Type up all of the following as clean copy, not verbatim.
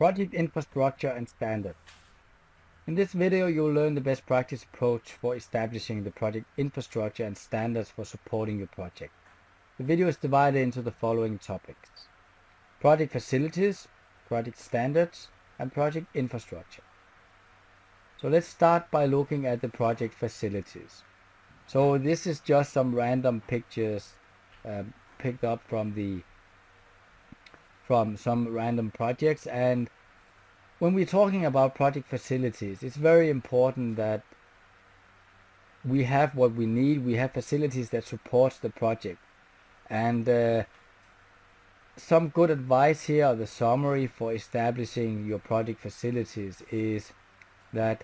Project infrastructure and standards. In this video, you'll learn the best practice approach for establishing the project infrastructure and standards for supporting your project. The video is divided into the following topics: project facilities, project standards, and project infrastructure. So let's start by looking at the project facilities. So this is just some random pictures picked up from some random projects, and when we're talking about project facilities, it's very important that we have what we need. We have facilities that support the project. And some good advice here, or the summary for establishing your project facilities, is that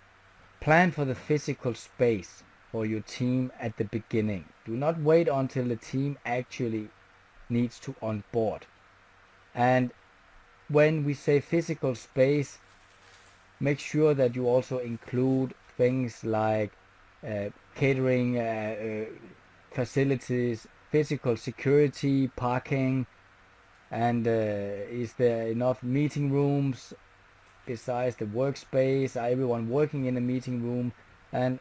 plan for the physical space for your team at the beginning. Do not wait until the team actually needs to onboard. And when we say physical space, make sure that you also include things like catering facilities, physical security, parking, and is there enough meeting rooms besides the workspace? Are everyone working in a meeting room? And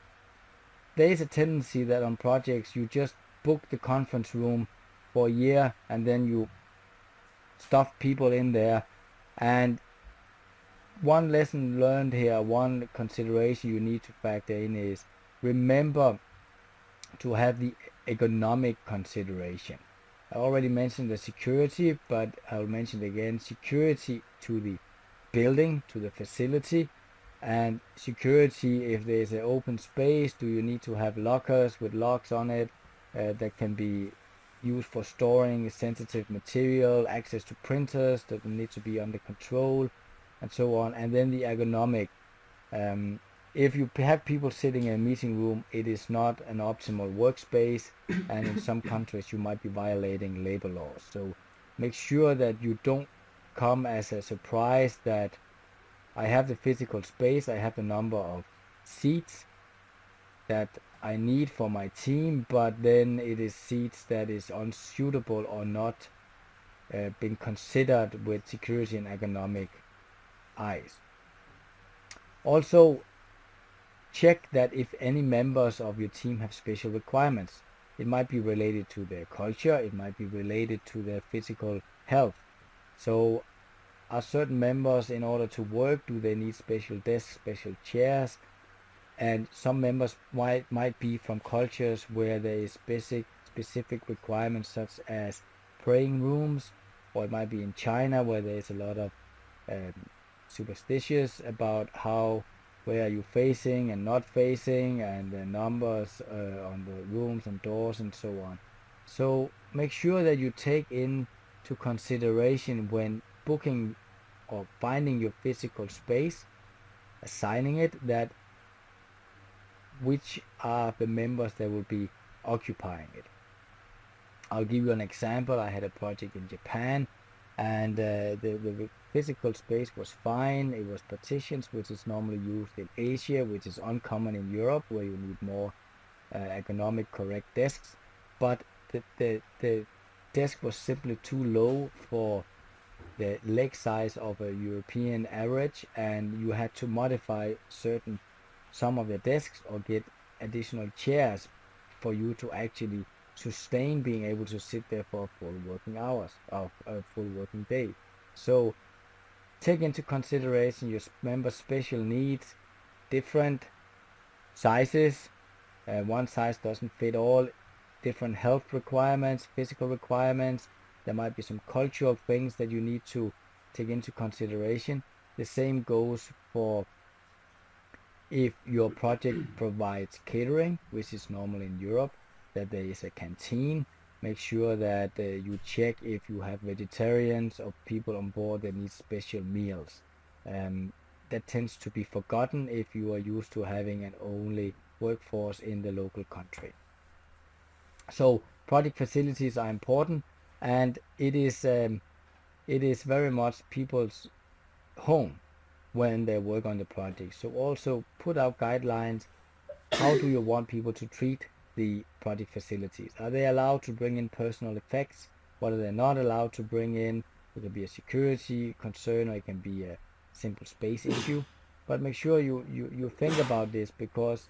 there is a tendency that on projects you just book the conference room for a year and then you stuff people in there. And one lesson learned here, one consideration you need to factor in is remember to have the ergonomic consideration. I already mentioned the security, but I'll mention it again: security to the building, to the facility, and security if there's an open space. Do you need to have lockers with locks on it that can be used for storing sensitive material, access to printers that need to be under control, and so on. And then the ergonomic. If you have people sitting in a meeting room, it is not an optimal workspace, and in some countries you might be violating labor laws. So make sure that you don't come as a surprise that I have the physical space, I have the number of seats that I need for my team, but then it is seats that is unsuitable or not been considered with security and ergonomic eyes. Also, check that if any members of your team have special requirements. It might be related to their culture, it might be related to their physical health. So are certain members, in order to work, do they need special desks, special chairs? And some members might be from cultures where there is specific requirements, such as praying rooms, or it might be in China where there is a lot of superstitious about where are you facing and not facing, and the numbers on the rooms and doors and so on. So make sure that you take into consideration when booking or finding your physical space, assigning it, that which are the members that will be occupying it. I'll give you an example. I had a project in Japan, and the physical space was fine. It was partitions, which is normally used in Asia, which is uncommon in Europe, where you need more ergonomic correct desks. But the desk was simply too low for the leg size of a European average, and you had to modify some of the desks or get additional chairs for you to actually sustain being able to sit there for full working hours of a full working day. So take into consideration your members' special needs, different sizes. One size doesn't fit all. Different health requirements, physical requirements. There might be some cultural things that you need to take into consideration. The same goes for if your project provides catering, which is normal in Europe, that there is a canteen. Make sure that you check if you have vegetarians or people on board that need special meals. That tends to be forgotten if you are used to having an only workforce in the local country. So project facilities are important, and it is very much people's home when they work on the project. So also put out guidelines. How do you want people to treat the project facilities? Are they allowed to bring in personal effects? What are they not allowed to bring in? It can be a security concern, or it can be a simple space issue, but make sure you think about this, because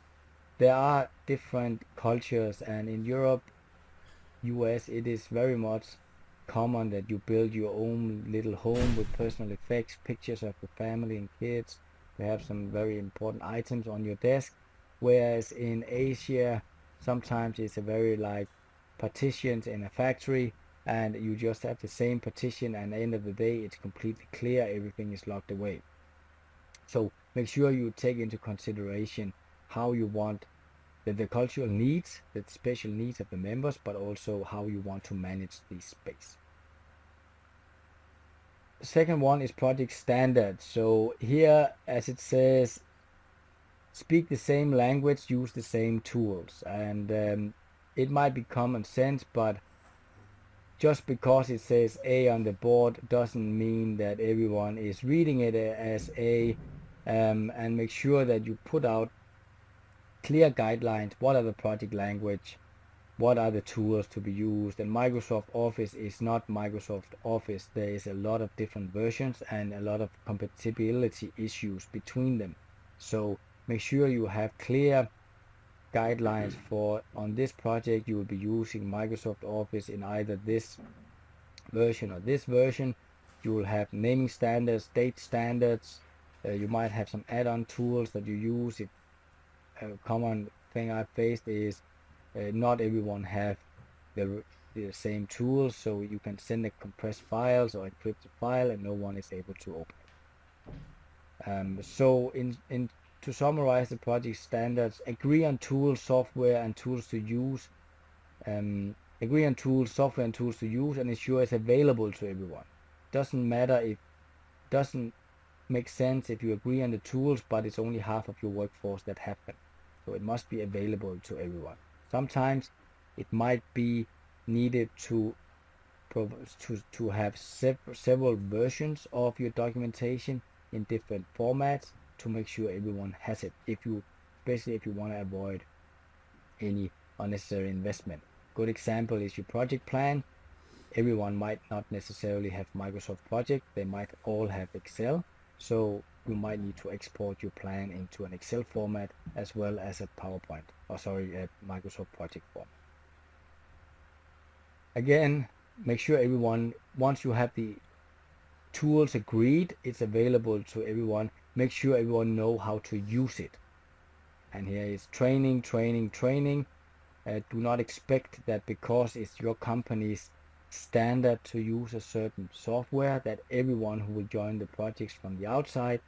there are different cultures, and in Europe, US, it is very much common that you build your own little home with personal effects, pictures of the family and kids. You have some very important items on your desk, whereas in Asia, sometimes it's a very like partitions in a factory, and you just have the same partition, and at the end of the day, it's completely clear, everything is locked away. So make sure you take into consideration how you want the cultural needs, the special needs of the members, but also how you want to manage the space. The second one is project standards. So here, as it says, speak the same language, use the same tools, and it might be common sense, but just because it says A on the board doesn't mean that everyone is reading it as A, and make sure that you put out clear guidelines. What are the project language? What are the tools to be used? And Microsoft Office is not Microsoft Office. There is a lot of different versions and a lot of compatibility issues between them. So make sure you have clear guidelines for, on this project you will be using Microsoft Office in either this version or this version. You will have naming standards, date standards. You might have some add-on tools that you use. A common thing I've faced is not everyone have the same tools, so you can send a compressed files or encrypted file and no one is able to open it. So to summarize the project standards, agree on tools, software and tools to use. Agree on tools, software and tools to use, and ensure it's available to everyone. Doesn't make sense if you agree on the tools, but it's only half of your workforce that have them. So it must be available to everyone. Sometimes it might be needed to have several versions of your documentation in different formats to make sure everyone has it, especially if you want to avoid any unnecessary investment. Good example is your project plan. Everyone might not necessarily have Microsoft Project. They might all have Excel. So you might need to export your plan into an Excel format as well as a Microsoft Project format. Again, make sure everyone, once you have the tools agreed, it's available to everyone. Make sure everyone know how to use it. And here is training. Do not expect that because it's your company's standard to use a certain software that everyone who will join the projects from the outside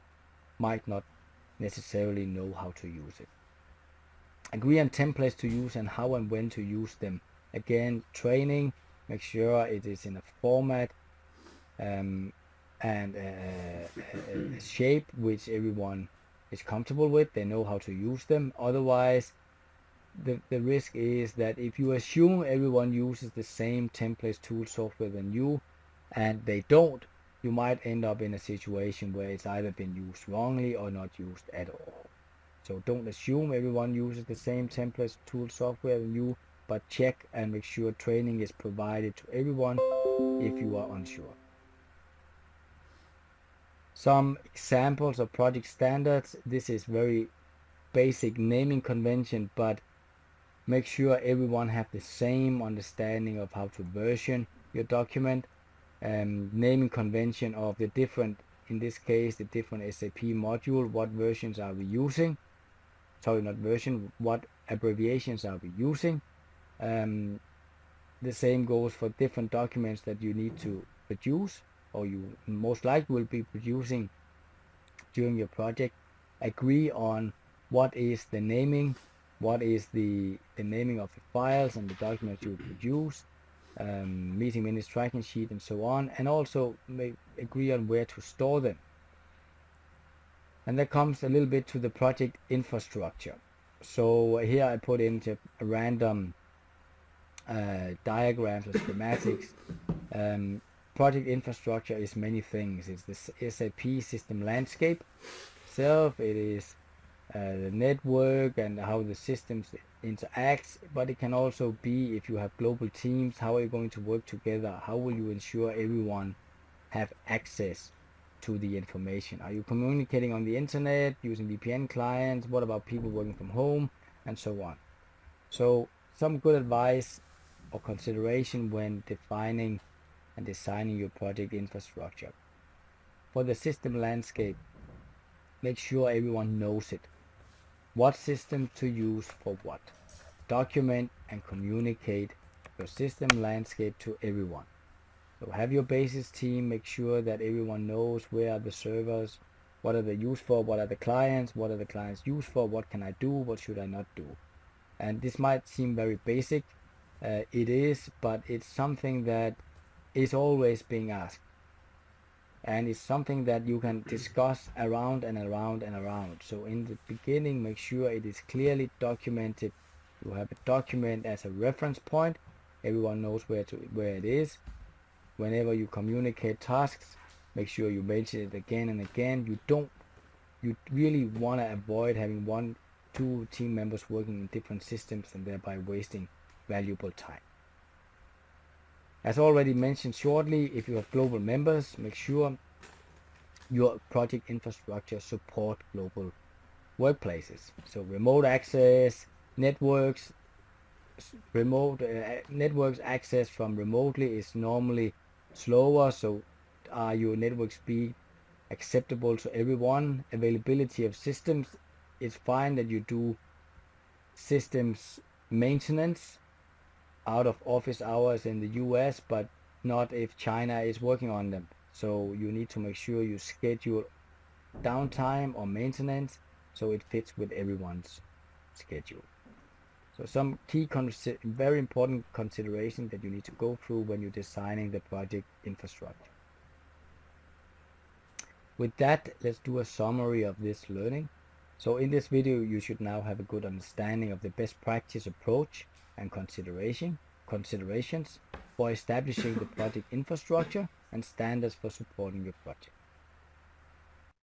might not necessarily know how to use it. Agree on templates to use and how and when to use them. Again, training, make sure it is in a format and a shape which everyone is comfortable with. They know how to use them. Otherwise, the risk is that if you assume everyone uses the same templates, tool, software than you, and they don't, you might end up in a situation where it's either been used wrongly or not used at all. So don't assume everyone uses the same templates, tool, software than you, but check and make sure training is provided to everyone if you are unsure. Some examples of project standards. This is very basic naming convention, but make sure everyone have the same understanding of how to version your document. Naming convention of the different, in this case, the different SAP module. What versions are we using? Sorry, not version. What abbreviations are we using? The same goes for different documents that you need to produce, or you most likely will be producing during your project. Agree on what is the naming, what is the naming of the files and the documents you produce, meeting minutes, tracking sheet, and so on, and also agree on where to store them. And that comes a little bit to the project infrastructure. So here I put into a random diagrams or schematics. Project infrastructure is many things. It's the SAP system landscape itself. It is the network and how the systems interact, but it can also be, if you have global teams, how are you going to work together? How will you ensure everyone have access to the information? Are you communicating on the internet using VPN clients? What about people working from home, and so on? So some good advice or consideration when defining and designing your project infrastructure. For the system landscape, make sure everyone knows it. What system to use for what. Document and communicate your system landscape to everyone. So have your basis team make sure that everyone knows where are the servers, what are they used for, what are the clients used for, what can I do, what should I not do. And this might seem very basic, it is, but it's something that is always being asked. And it's something that you can discuss around and around and around. So in the beginning, make sure it is clearly documented. You have a document as a reference point. Everyone knows where it is. Whenever you communicate tasks, make sure you mention it again and again. You really want to avoid having 1-2 team members working in different systems and thereby wasting valuable time. As already mentioned shortly, if you have global members, make sure your project infrastructure support global workplaces. So remote access, networks access from remotely is normally slower. So are your network speed acceptable to everyone? Availability of systems, it's fine that you do systems maintenance out of office hours in the US, but not if China is working on them. So you need to make sure you schedule downtime or maintenance so it fits with everyone's schedule. So some key very important considerations that you need to go through when you're designing the project infrastructure. With that, let's do a summary of this learning. So in this video, you should now have a good understanding of the best practice approach and considerations for establishing the project infrastructure and standards for supporting your project.